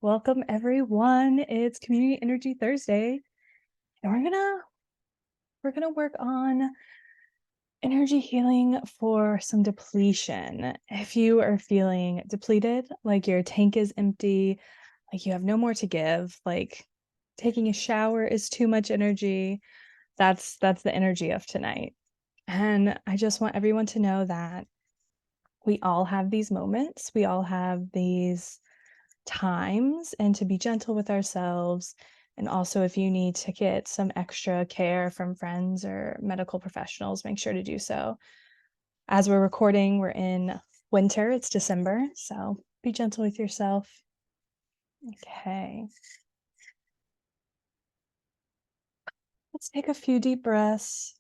Welcome everyone. It's Community Energy Thursday, and we're gonna work on energy healing for some depletion. If you are feeling depleted, like your tank is empty, like you have no more to give, like taking a shower is too much energy, that's the energy of tonight. And I just want everyone to know that we all have these moments, we all have these times, and to be gentle with ourselves. And also, if you need to get some extra care from friends or medical professionals, make sure to do so. As we're recording, we're in winter, it's December, so be gentle with yourself. Okay. Let's take a few deep breaths.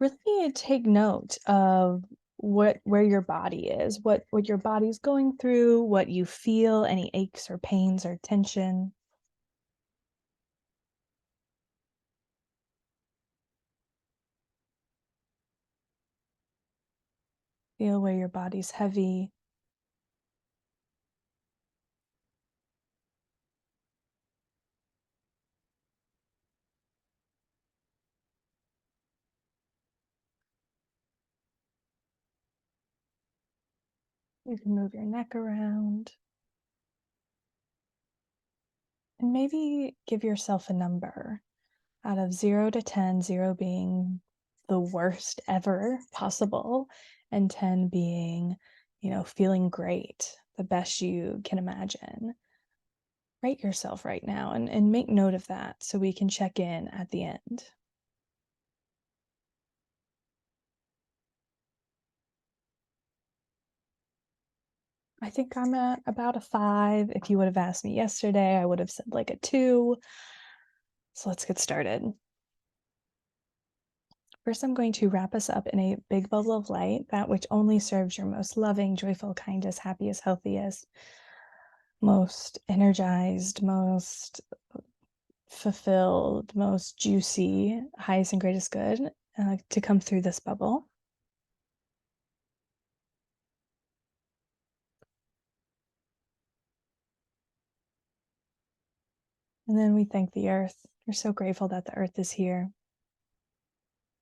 Really take note of where your body is, what your body's going through, what you feel, any aches or pains or tension. Feel where your body's heavy. You can move your neck around. And maybe give yourself a number out of 0 to 10, 0 being the worst ever possible, and 10 being, feeling great, the best you can imagine. Rate yourself right now and make note of that so we can check in at the end. I think I'm at about a 5. If you would have asked me yesterday, I would have said like a 2. So let's get started. First, I'm going to wrap us up in a big bubble of light, that which only serves your most loving, joyful, kindest, happiest, healthiest, most energized, most fulfilled, most juicy, highest and greatest good to come through this bubble. And then we thank the earth. We're so grateful that the earth is here.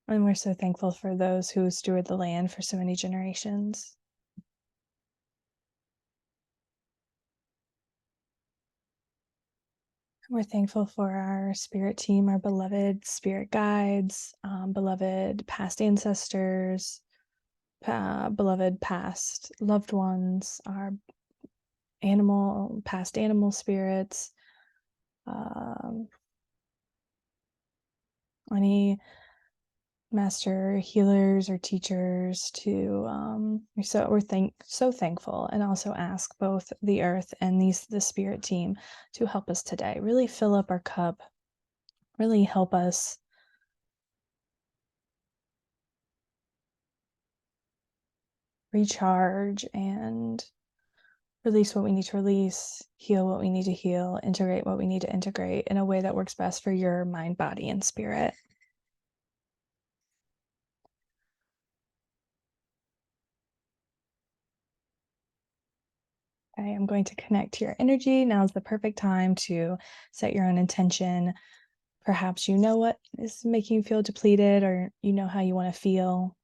And we're so thankful for those who steward the land for so many generations. We're thankful for our spirit team, our beloved spirit guides, beloved past ancestors, beloved past loved ones, our past animal spirits, um, any master healers or teachers we're so thankful, and also ask both the earth and the spirit team to help us today. Really fill up our cup, really help us recharge and release what we need to release, heal what we need to heal, integrate what we need to integrate in a way that works best for your mind, body, and spirit. Okay, I'm going to connect to your energy. Now is the perfect time to set your own intention. Perhaps you know what is making you feel depleted, or you know how you want to feel.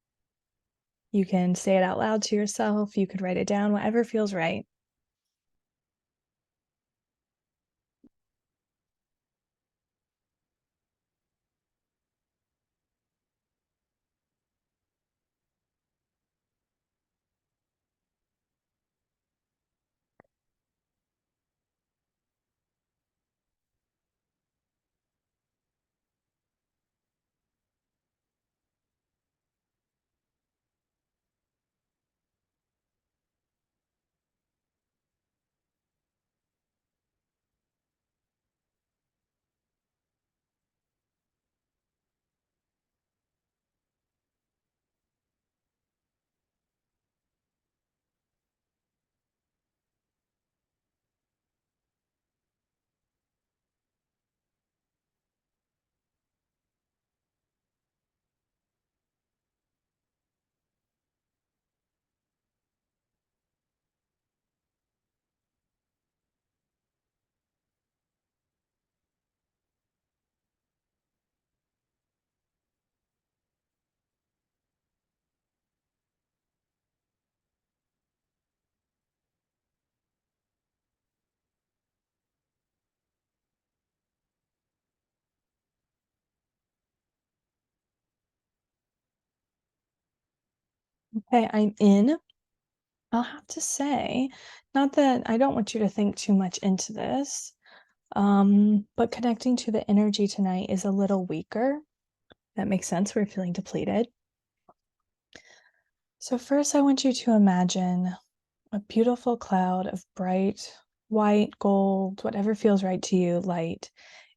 You can say it out loud to yourself. You could write it down, whatever feels right. Okay, I'm in. I'll have to say, not that I don't want you to think too much into this, but connecting to the energy tonight is a little weaker. That makes sense. We're feeling depleted. So, first, I want you to imagine a beautiful cloud of bright white, gold, whatever feels right to you, light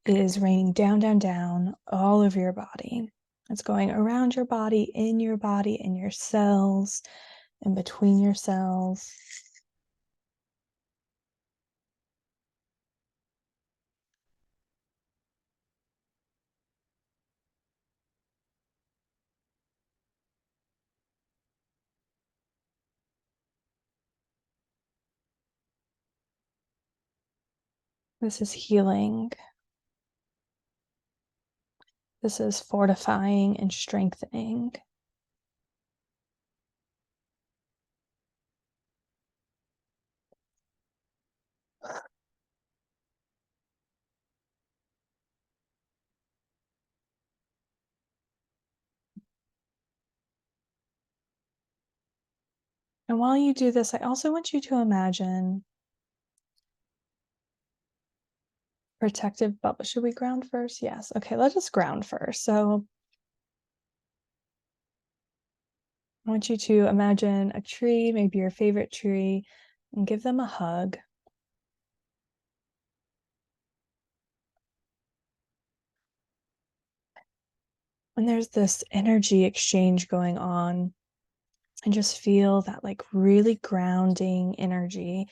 is raining down, down, down all over your body. It's going around your body, in your cells, in between your cells. This is healing. This is fortifying and strengthening. And while you do this, I also want you to imagine protective bubble. Should we ground first? Yes. Okay, let us ground first. So I want you to imagine a tree, maybe your favorite tree, and give them a hug. And there's this energy exchange going on, and just feel that like really grounding energy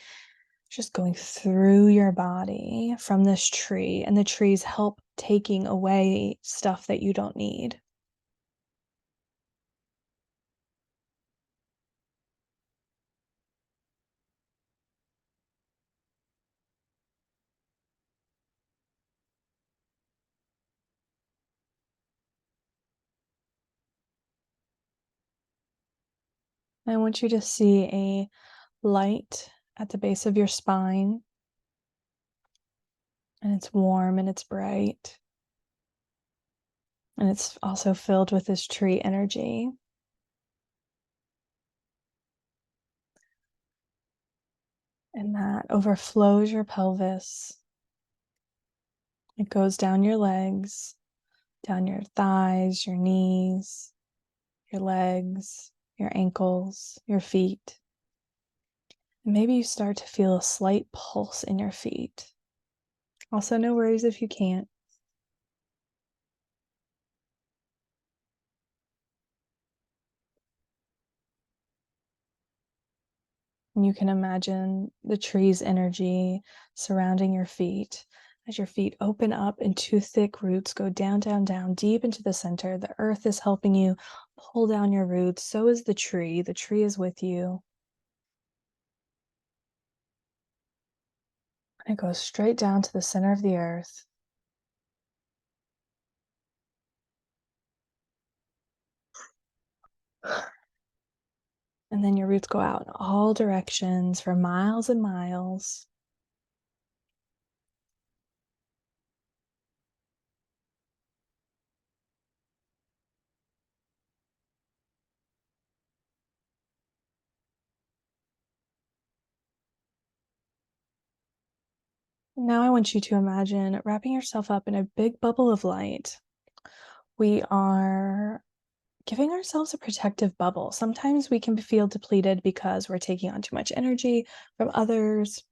just going through your body from this tree, and the trees help taking away stuff that you don't need. And I want you to see a light at the base of your spine, and it's warm and it's bright, and it's also filled with this tree energy. And that overflows your pelvis. It goes down your legs, down your thighs, your knees, your legs, your ankles, your feet. And maybe you start to feel a slight pulse in your feet. Also, no worries if you can't. And you can imagine the tree's energy surrounding your feet as your feet open up and two thick roots go down, down, down, deep into the center. The earth is helping you pull down your roots. So is the tree. The tree is with you. And it goes straight down to the center of the earth. And then your roots go out in all directions for miles and miles. Now I want you to imagine wrapping yourself up in a big bubble of light. We are giving ourselves a protective bubble. Sometimes we can feel depleted because we're taking on too much energy from others,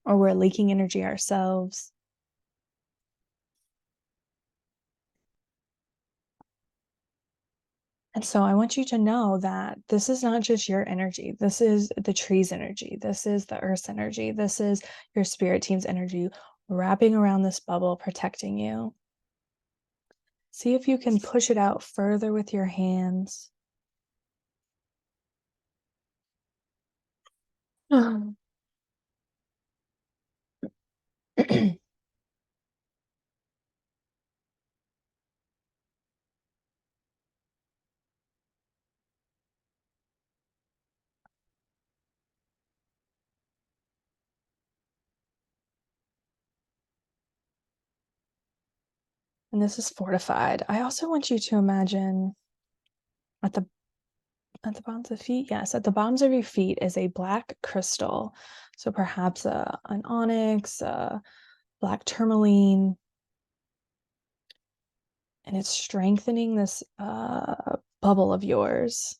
or we're leaking energy ourselves. And so I want you to know that this is not just your energy. This is the tree's energy. This is the earth's energy. This is your spirit team's energy wrapping around this bubble, protecting you. See if you can push it out further with your hands. And this is fortified. I also want you to imagine at the At the bottoms of feet, yes. At the bottoms of your feet is a black crystal. So perhaps an onyx, black tourmaline, and it's strengthening this bubble of yours.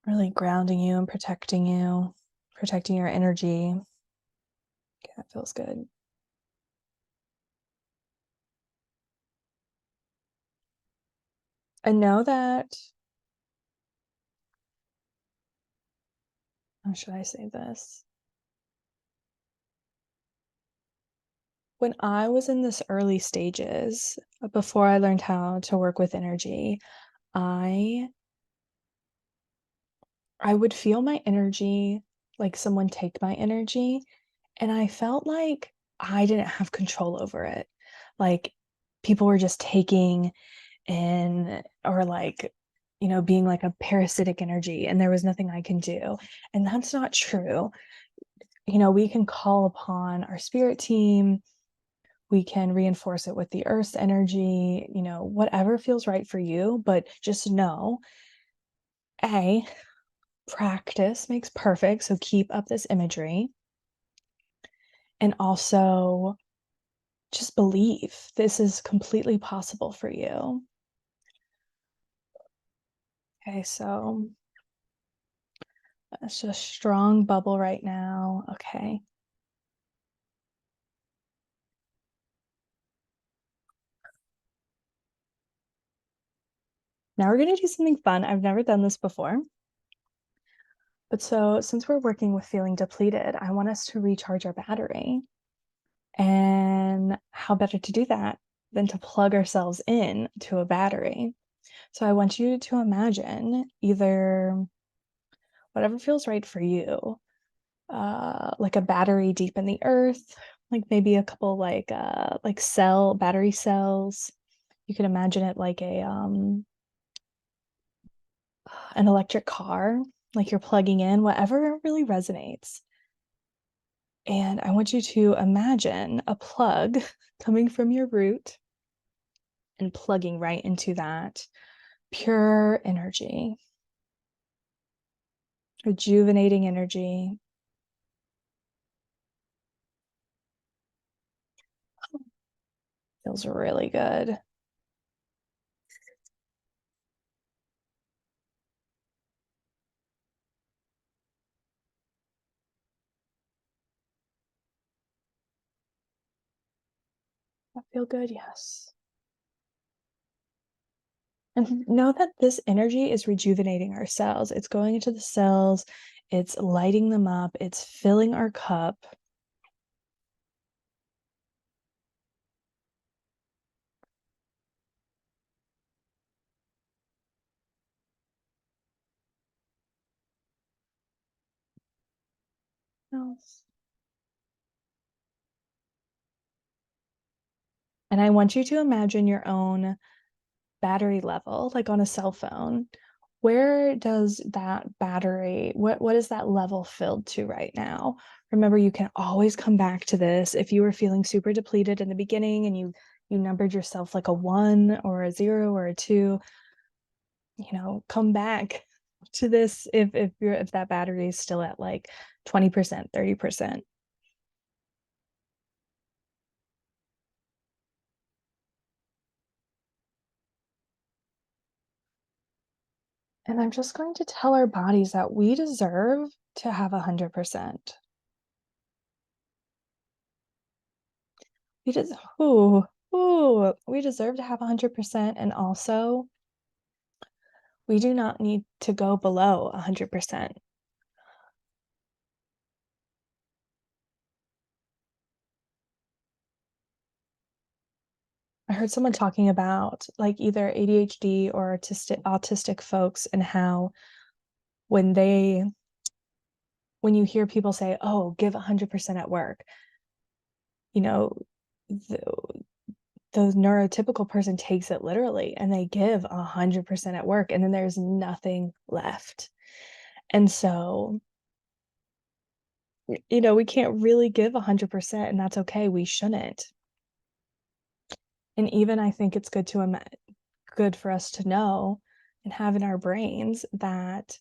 Really grounding you and protecting your energy. Okay, that feels good. And know that, how should I say this? When I was in this early stages, before I learned how to work with energy, I I would feel my energy, like someone take my energy, and I felt like I didn't have control over it. Like people were just taking in, or like, being like a parasitic energy, and there was nothing I can do. And that's not true. We can call upon our spirit team, we can reinforce it with the earth's energy, whatever feels right for you. But just know, A, practice makes perfect. So keep up this imagery. And also just believe this is completely possible for you. Okay, so it's just strong bubble right now. Okay. Now we're going to do something fun. I've never done this before. But so since we're working with feeling depleted, I want us to recharge our battery. And how better to do that than to plug ourselves in to a battery? So I want you to imagine either whatever feels right for you, like a battery deep in the earth, like maybe a couple like battery cells. You can imagine it like an electric car, like you're plugging in, whatever really resonates. And I want you to imagine a plug coming from your root and plugging right into that pure energy, rejuvenating energy. Feels really good. I feel good, yes. And know that this energy is rejuvenating our cells. It's going into the cells, it's lighting them up, it's filling our cup. And I want you to imagine your own battery level, like on a cell phone. Where does that battery, what is that level filled to right now? Remember, you can always come back to this. If you were feeling super depleted in the beginning and you numbered yourself like a 1 or a 0 or a 2, come back to this if that battery is still at like 20%, 30%. And I'm just going to tell our bodies that we deserve to have 100%. We just, we deserve to have 100%. And also, we do not need to go below 100%. I heard someone talking about like either ADHD or autistic folks, and how when they when you hear people say, "Oh, give 100% at work," you know, the, the neurotypical person takes it literally and they give 100% at work, and then there's nothing left. And so, we can't really give 100%, and that's okay. We shouldn't. And even I think it's good to imagine. good for us to know and have in our brains that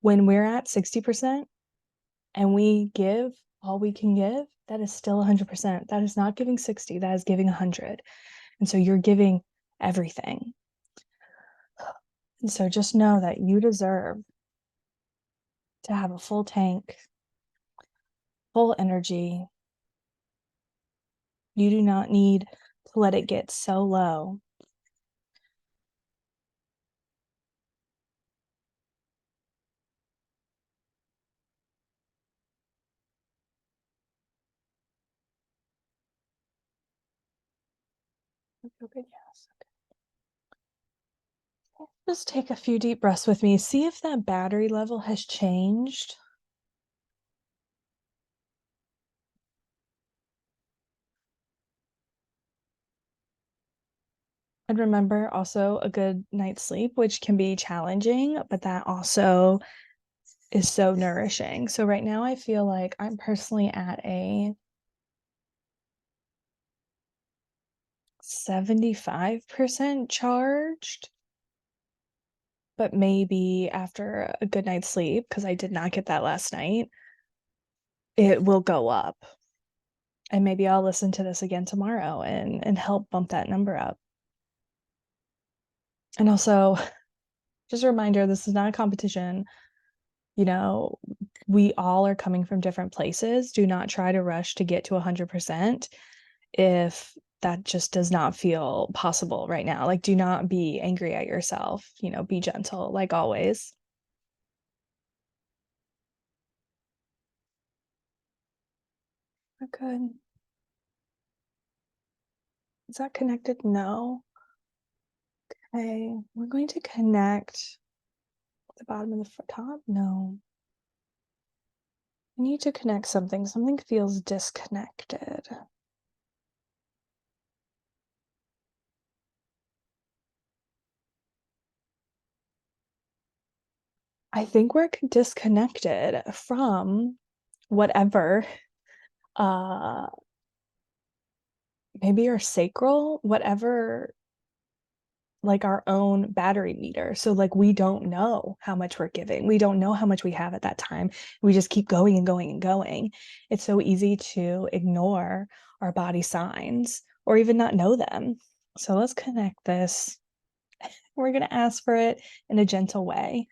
when we're at 60% and we give all we can give, that is still 100%. That is not giving 60, that is giving 100. And so you're giving everything. And so just know that you deserve to have a full tank, full energy. You do not need to let it get so low. Okay, yes. Okay. Just take a few deep breaths with me. See if that battery level has changed. And remember also a good night's sleep, which can be challenging, but that also is so nourishing. So right now I feel like I'm personally at a 75% charged, but maybe after a good night's sleep, because I did not get that last night, it will go up. And maybe I'll listen to this again tomorrow and help bump that number up. And also, just a reminder, this is not a competition. You know, we all are coming from different places. Do not try to rush to get to 100% if that just does not feel possible right now. Like, do not be angry at yourself, be gentle, like always. Good. Is that connected? No. Okay, we're going to connect the bottom and the top. No. I need to connect something. Something feels disconnected. I think we're disconnected from whatever, uh, maybe our sacral, whatever, like our own battery meter. So like we don't know how much we're giving. We don't know how much we have at that time. We just keep going and going and going. It's so easy to ignore our body signs or even not know them. So let's connect this. We're going to ask for it in a gentle way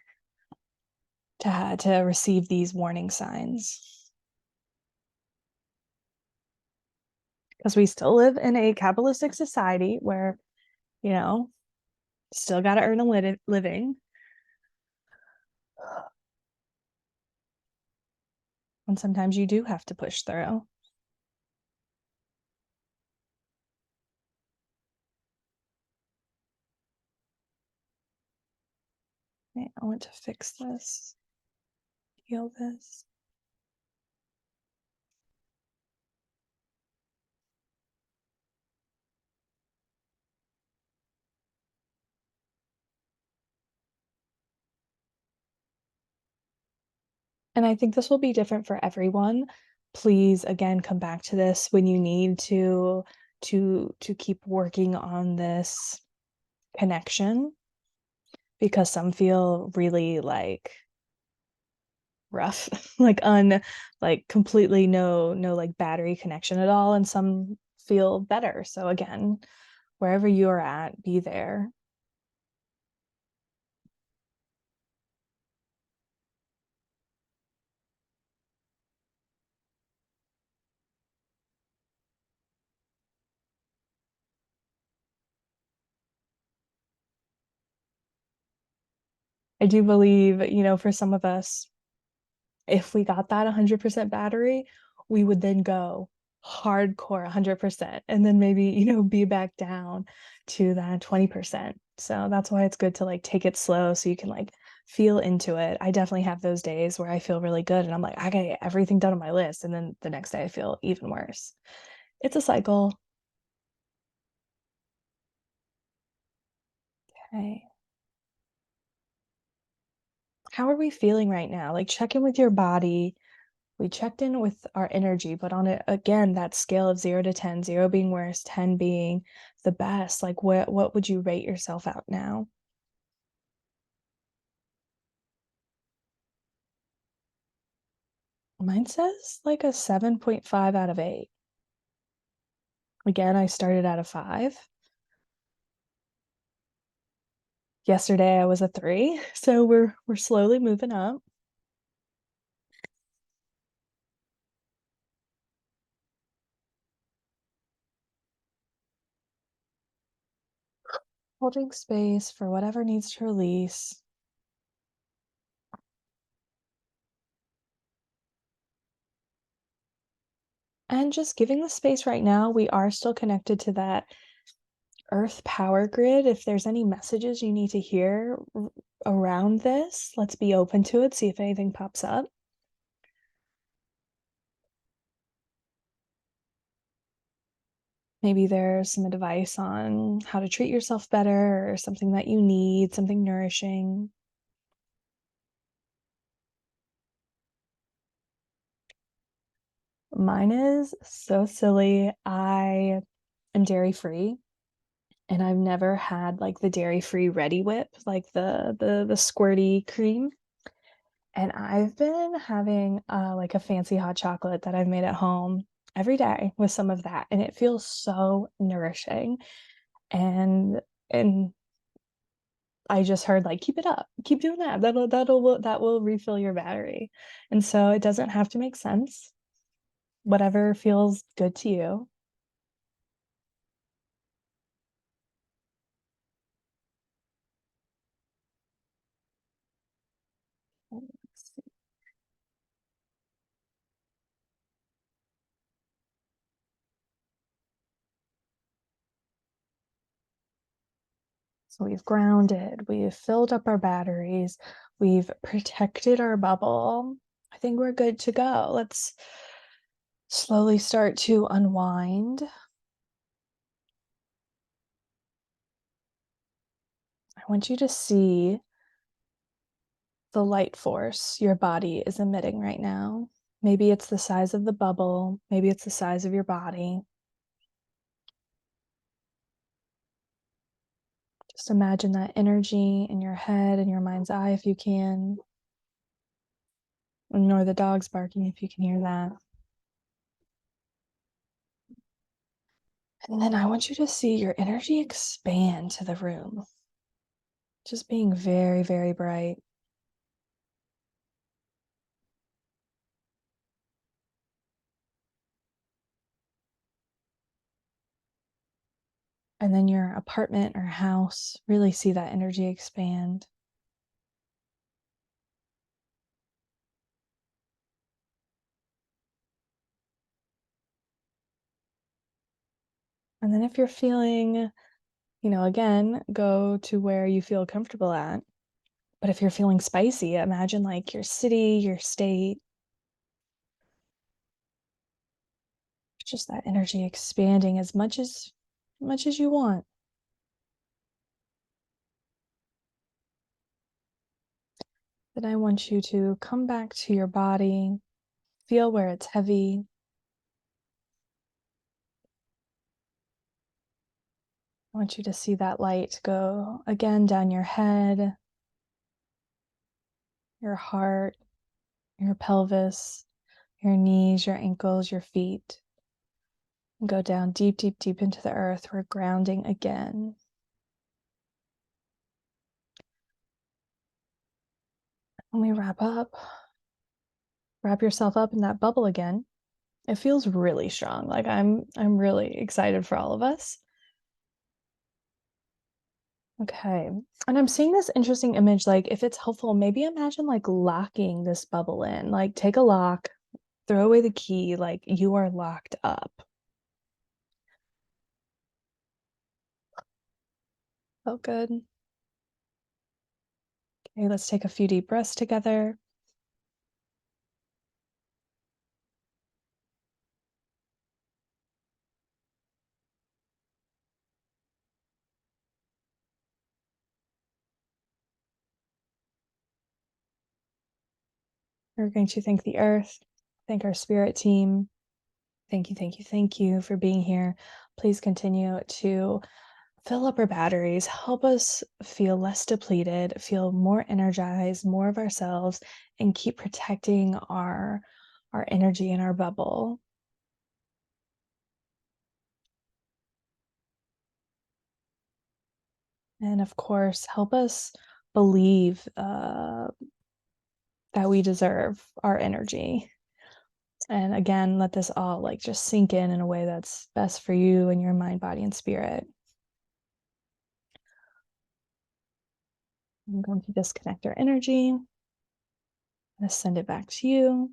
to receive these warning signs. Because we still live in a capitalistic society where, you know, still got to earn a living. And sometimes you do have to push through. Okay, I want to fix this, heal this. And I think this will be different for everyone. Please, again, come back to this when you need to keep working on this connection, because some feel really like rough, like completely no like battery connection at all, and some feel better. So again, wherever you're at, be there. I do believe, for some of us, if we got that 100% battery, we would then go hardcore 100% and then maybe, be back down to that 20%. So that's why it's good to like take it slow so you can like feel into it. I definitely have those days where I feel really good and I'm like, I gotta get everything done on my list. And then the next day I feel even worse. It's a cycle. Okay. How are we feeling right now? Like check in with your body. We checked in with our energy, but on it again, that scale of 0 to 10, 0 being worst, 10 being the best. Like what would you rate yourself out now? Mine says like a 7.5 out of 8. Again, I started at a 5. Yesterday I was a 3, so we're slowly moving up. Holding space for whatever needs to release. And just giving the space right now, we are still connected to that earth power grid. If there's any messages you need to hear around this, let's be open to it, see if anything pops up. Maybe there's some advice on how to treat yourself better or something that you need, something nourishing. Mine is so silly. I am dairy free and I've never had like the dairy free Ready Whip, like the squirty cream. And I've been having like a fancy hot chocolate that I've made at home every day with some of that, and it feels so nourishing. And and I just heard like keep it up, keep doing that. That will refill your battery. And so it doesn't have to make sense. Whatever feels good to you. So we've grounded, we've filled up our batteries, we've protected our bubble. I think we're good to go. Let's slowly start to unwind. I want you to see the light force your body is emitting right now. Maybe it's the size of the bubble, maybe it's the size of your body. Just imagine that energy in your head and your mind's eye if you can. Ignore the dogs barking if you can hear that. And then I want you to see your energy expand to the room, just being very, very bright. And then your apartment or house, really see that energy expand. And then if you're feeling, again, go to where you feel comfortable at. But if you're feeling spicy, imagine like your city, your state, just that energy expanding as much as you want. Then I want you to come back to your body, feel where it's heavy. I want you to see that light go again down your head, your heart, your pelvis, your knees, your ankles, your feet. And go down deep, deep, deep into the earth. We're grounding again. When we wrap yourself up in that bubble again. It feels really strong. Like I'm really excited for all of us. Okay. And I'm seeing this interesting image, like if it's helpful, maybe imagine like locking this bubble in. Like take a lock, throw away the key, like you are locked up. Felt good. Okay, let's take a few deep breaths together. We're going to thank the earth, Thank our spirit team. Thank you, thank you, thank you for being here. Please continue to fill up our batteries, help us feel less depleted, feel more energized, more of ourselves, and keep protecting our energy in our bubble. And of course, help us believe that we deserve our energy. And again, let this all like just sink in a way that's best for you and your mind, body, and spirit. I'm going to disconnect our energy. I'm going to send it back to you.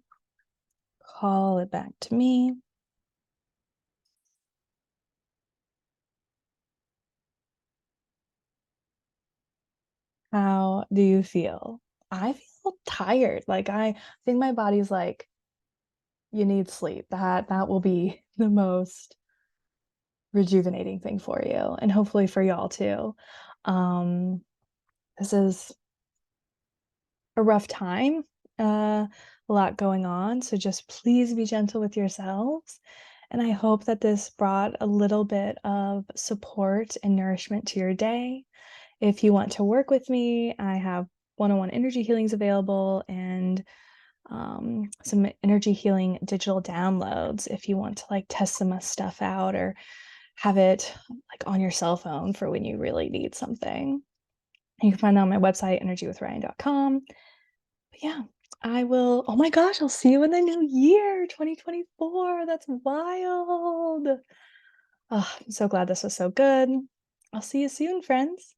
Call it back to me. How do you feel? I feel tired. Like I think my body's like, you need sleep. That will be the most rejuvenating thing for you and hopefully for y'all too. Um, this is a rough time, a lot going on. So just please be gentle with yourselves. And I hope that this brought a little bit of support and nourishment to your day. If you want to work with me, I have one-on-one energy healings available and some energy healing digital downloads if you want to like test some stuff out or have it like on your cell phone for when you really need something. You can find that on my website, energywithryan.com. But yeah, I will. Oh my gosh, I'll see you in the new year, 2024. That's wild. Oh, I'm so glad this was so good. I'll see you soon, friends.